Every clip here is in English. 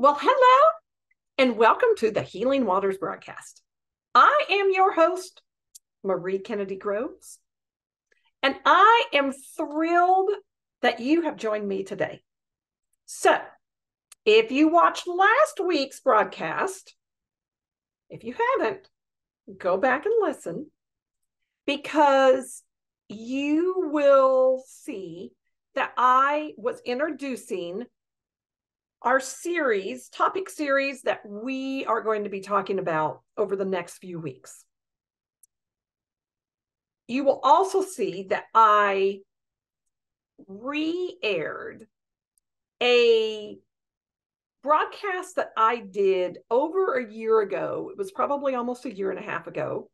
Well, hello and welcome to the Healing Waters broadcast. I am your host, Marie Kennedy Groves, and I am thrilled that you have joined me today. So, if you watched last week's broadcast, if you haven't, go back and listen because you will see that I was introducing our topic series that we are going to be talking about over the next few weeks. You will also see that I re-aired a broadcast that I did over a year ago. It was probably almost a year and a half ago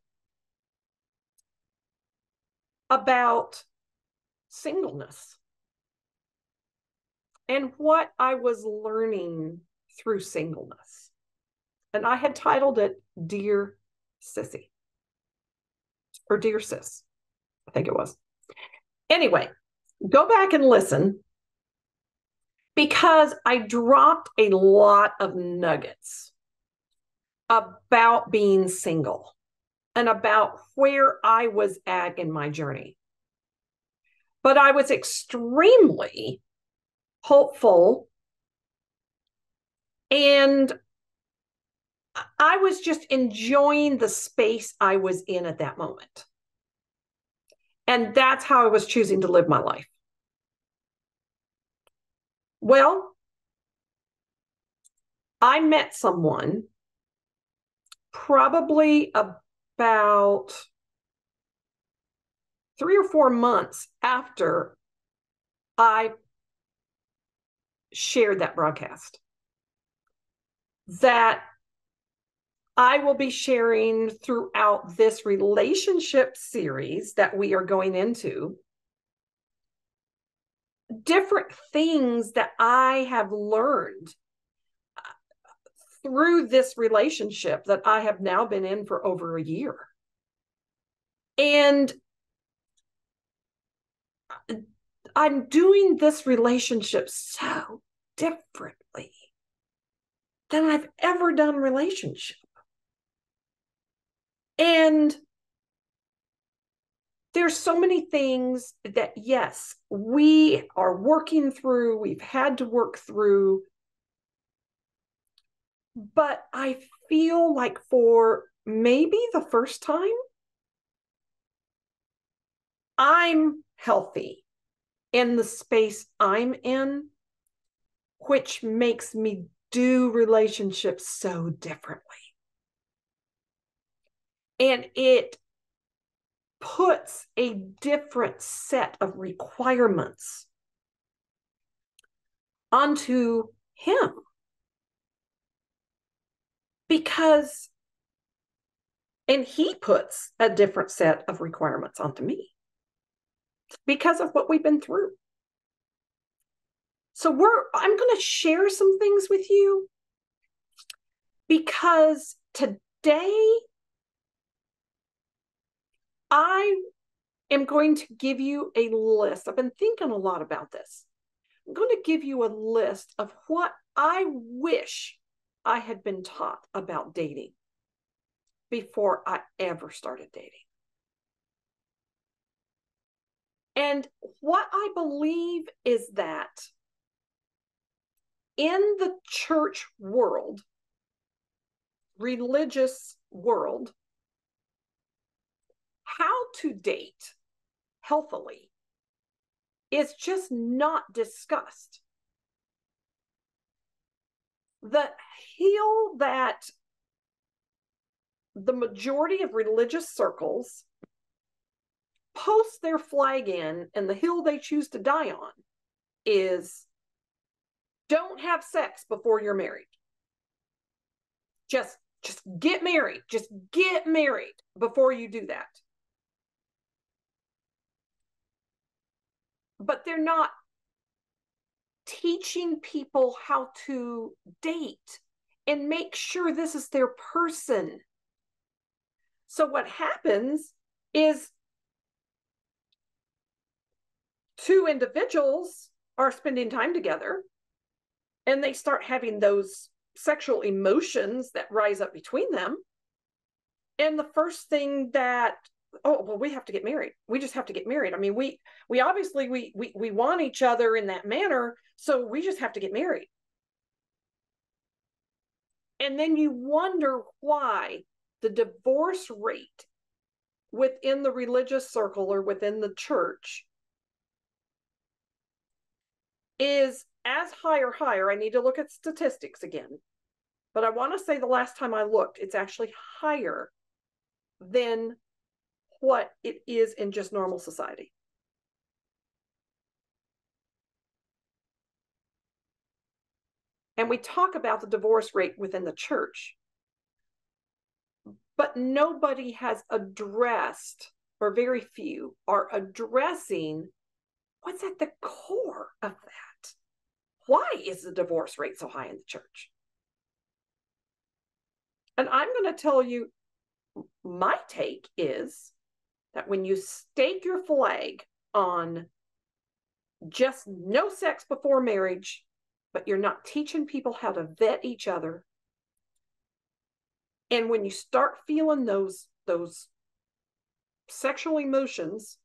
about singleness and what I was learning through singleness. And I had titled it Dear Sissy or Dear Sis, I think it was. Anyway, go back and listen because I dropped a lot of nuggets about being single and about where I was at in my journey. But I was extremely hopeful and I was just enjoying the space I was in at that moment. And that's how I was choosing to live my life. Well, I met someone probably about 3 or 4 months after I shared that broadcast that I will be sharing throughout this relationship series that we are going into different things that I have learned through this relationship that I have now been in for over a year. And I'm doing this relationship so differently than I've ever done relationship. And there's so many things that, yes, we are working through, we've had to work through, but I feel like for maybe the first time, I'm healthy in the space I'm in, which makes me do relationships so differently. And it puts a different set of requirements onto him. Because, and he puts a different set of requirements onto me because of what we've been through. So I'm going to share some things with you because today I am going to give you a list. I've been thinking a lot about this. I'm going to give you a list of what I wish I had been taught about dating before I ever started dating. And what I believe is that in the church world, religious world, how to date healthily is just not discussed. The hill that the majority of religious circles post their flag in and the hill they choose to die on is don't have sex before you're married. Just get married. Just get married before you do that. But they're not teaching people how to date and make sure this is their person. So what happens is two individuals are spending time together and they start having those sexual emotions that rise up between them. And the first thing that, oh, well, we have to get married. We just have to get married. I mean, we obviously we want each other in that manner, so we just have to get married. And then you wonder why the divorce rate within the religious circle or within the church is as high or higher. I need to look at statistics again, but I want to say the last time I looked, it's actually higher than what it is in just normal society. And we talk about the divorce rate within the church, but nobody has addressed, or very few are addressing, what's at the core of that. Why is the divorce rate so high in the church? And I'm going to tell you, my take is that when you stake your flag on just no sex before marriage, but you're not teaching people how to vet each other, and when you start feeling those sexual emotions,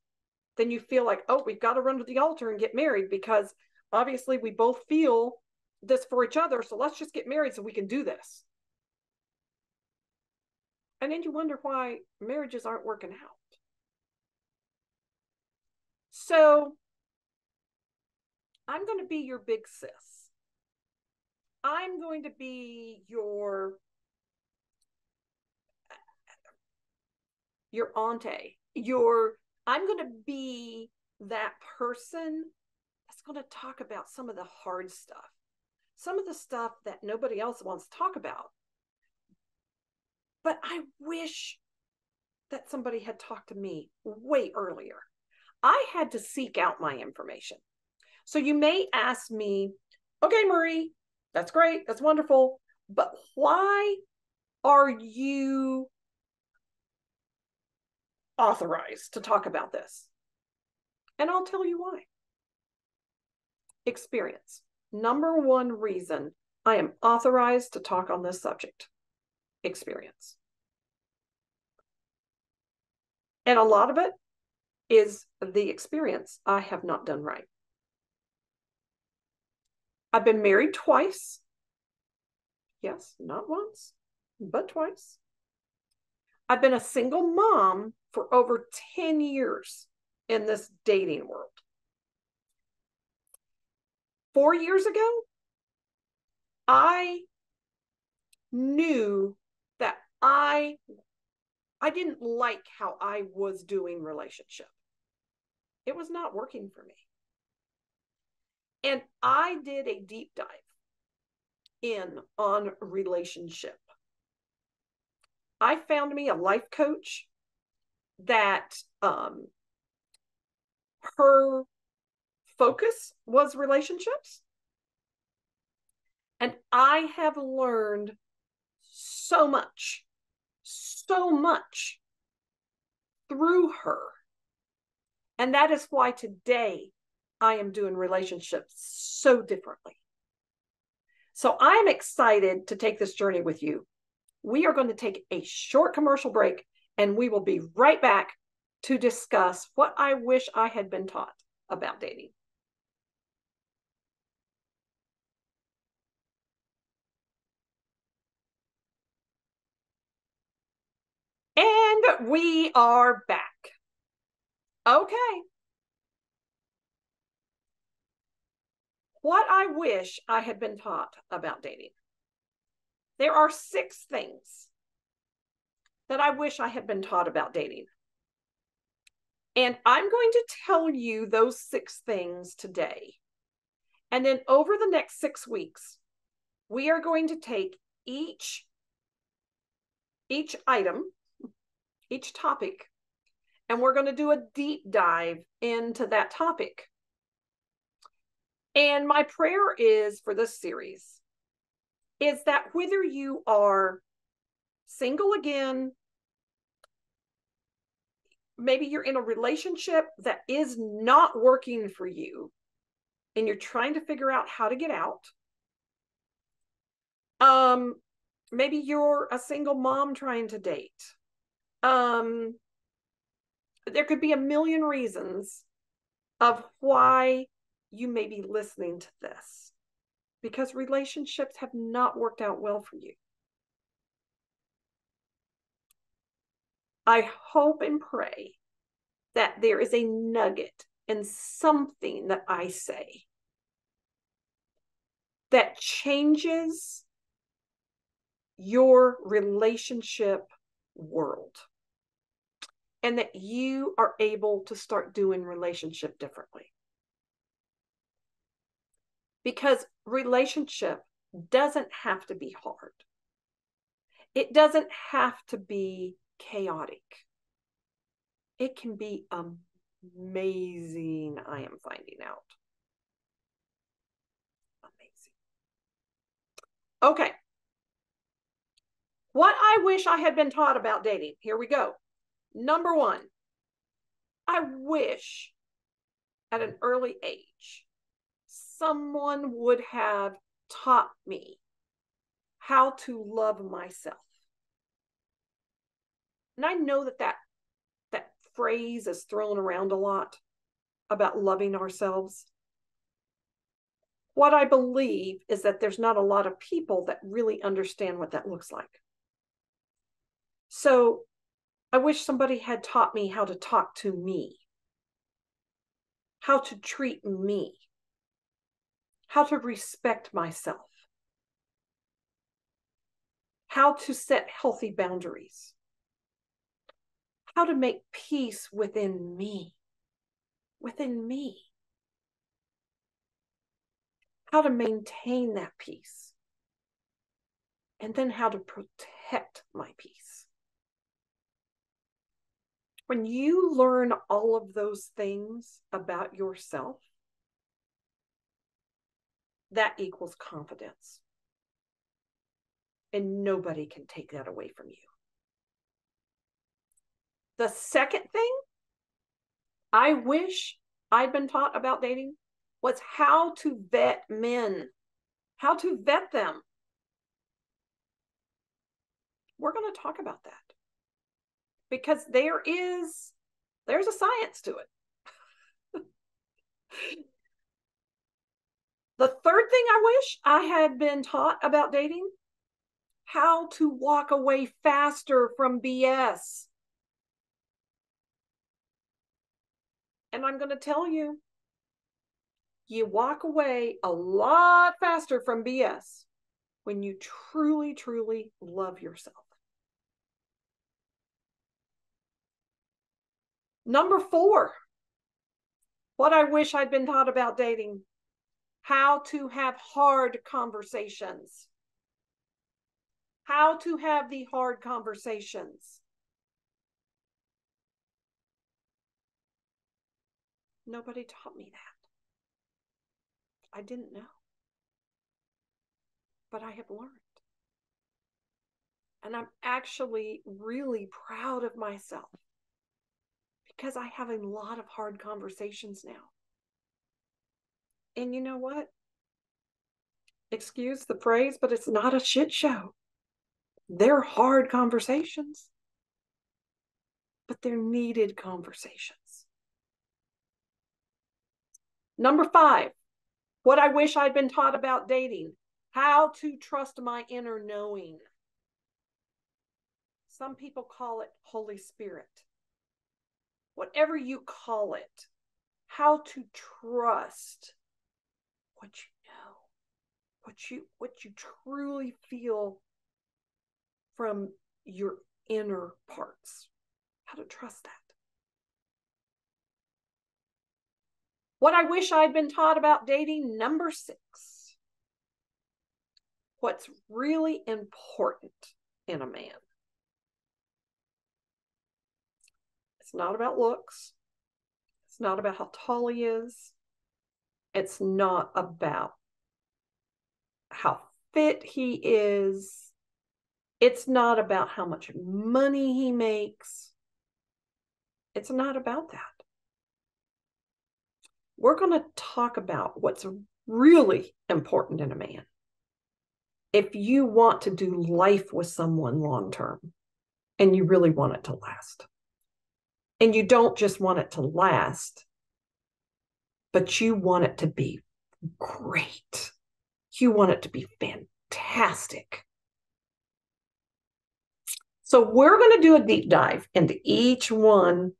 then you feel like, oh, we've got to run to the altar and get married because obviously we both feel this for each other, so let's just get married so we can do this. And then you wonder why marriages aren't working out. So I'm going to be your big sis. I'm going to be your auntie. I'm going to be that person that's going to talk about some of the hard stuff, some of the stuff that nobody else wants to talk about. But I wish that somebody had talked to me way earlier. I had to seek out my information. So you may ask me, okay, Marie, that's great, that's wonderful, but why are you authorized to talk about this? And I'll tell you why. Experience. Number one reason I am authorized to talk on this subject. Experience. And a lot of it is the experience I have not done right. I've been married twice. Yes, not once, but twice. I've been a single mom for over 10 years in this dating world. 4 years ago, I knew that I didn't like how I was doing relationship. It was not working for me. And I did a deep dive on relationship. I found me a life coach that her focus was relationships. And I have learned so much through her. And that is why today I am doing relationships so differently. So I'm excited to take this journey with you. We are going to take a short commercial break, and we will be right back to discuss what I wish I had been taught about dating. And we are back. Okay. What I wish I had been taught about dating. There are 6 things that I wish I had been taught about dating. And I'm going to tell you those 6 things today. And then over the next 6 weeks, we are going to take each item, each topic, and we're going to do a deep dive into that topic. And my prayer is for this series is that whether you are single again, maybe you're in a relationship that is not working for you and you're trying to figure out how to get out, Maybe you're a single mom trying to date. There could be a million reasons of why you may be listening to this, because relationships have not worked out well for you. I hope and pray that there is a nugget in something that I say that changes your relationship world, and that you are able to start doing relationship differently. Because relationship doesn't have to be hard. It doesn't have to be chaotic. It can be amazing, I am finding out. Amazing. Okay. What I wish I had been taught about dating. Here we go. Number one, I wish at an early age someone would have taught me how to love myself. And I know that phrase is thrown around a lot about loving ourselves. What I believe is that there's not a lot of people that really understand what that looks like. So I wish somebody had taught me how to talk to me, how to treat me, how to respect myself, how to set healthy boundaries, how to make peace within me, how to maintain that peace, and then how to protect my peace. When you learn all of those things about yourself, that equals confidence. And nobody can take that away from you. The second thing I wish I'd been taught about dating was how to vet men, how to vet them. We're going to talk about that because there's a science to it. The third thing I wish I had been taught about dating, how to walk away faster from BS. And I'm going to tell you, you walk away a lot faster from BS when you truly, truly love yourself. Number 4, what I wish I'd been taught about dating, how to have hard conversations. How to have the hard conversations. Nobody taught me that. I didn't know. But I have learned. And I'm actually really proud of myself because I have a lot of hard conversations now. And you know what? Excuse the phrase, but it's not a shit show. They're hard conversations, but they're needed conversations. Number 5, what I wish I'd been taught about dating, how to trust my inner knowing. Some people call it Holy Spirit. Whatever you call it, how to trust what you know, what you truly feel from your inner parts. How to trust that. What I wish I'd been taught about dating, number 6. What's really important in a man. It's not about looks. It's not about how tall he is. It's not about how fit he is. It's not about how much money he makes. It's not about that. We're going to talk about what's really important in a man. if you want to do life with someone long term and you really want it to last. And you don't just want it to last, but you want it to be great. You want it to be fantastic. So we're going to do a deep dive into each one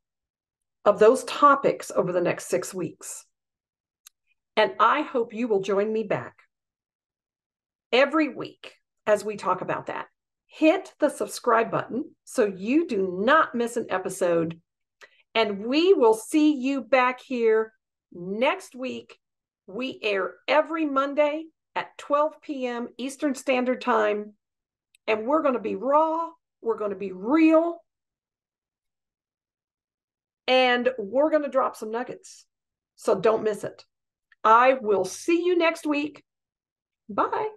of those topics over the next 6 weeks. And I hope you will join me back every week as we talk about that. Hit the subscribe button so you do not miss an episode. And we will see you back here next week. We air every Monday at 12 p.m. Eastern Standard Time. And we're going to be raw. We're going to be real. And we're going to drop some nuggets. So don't miss it. I will see you next week. Bye.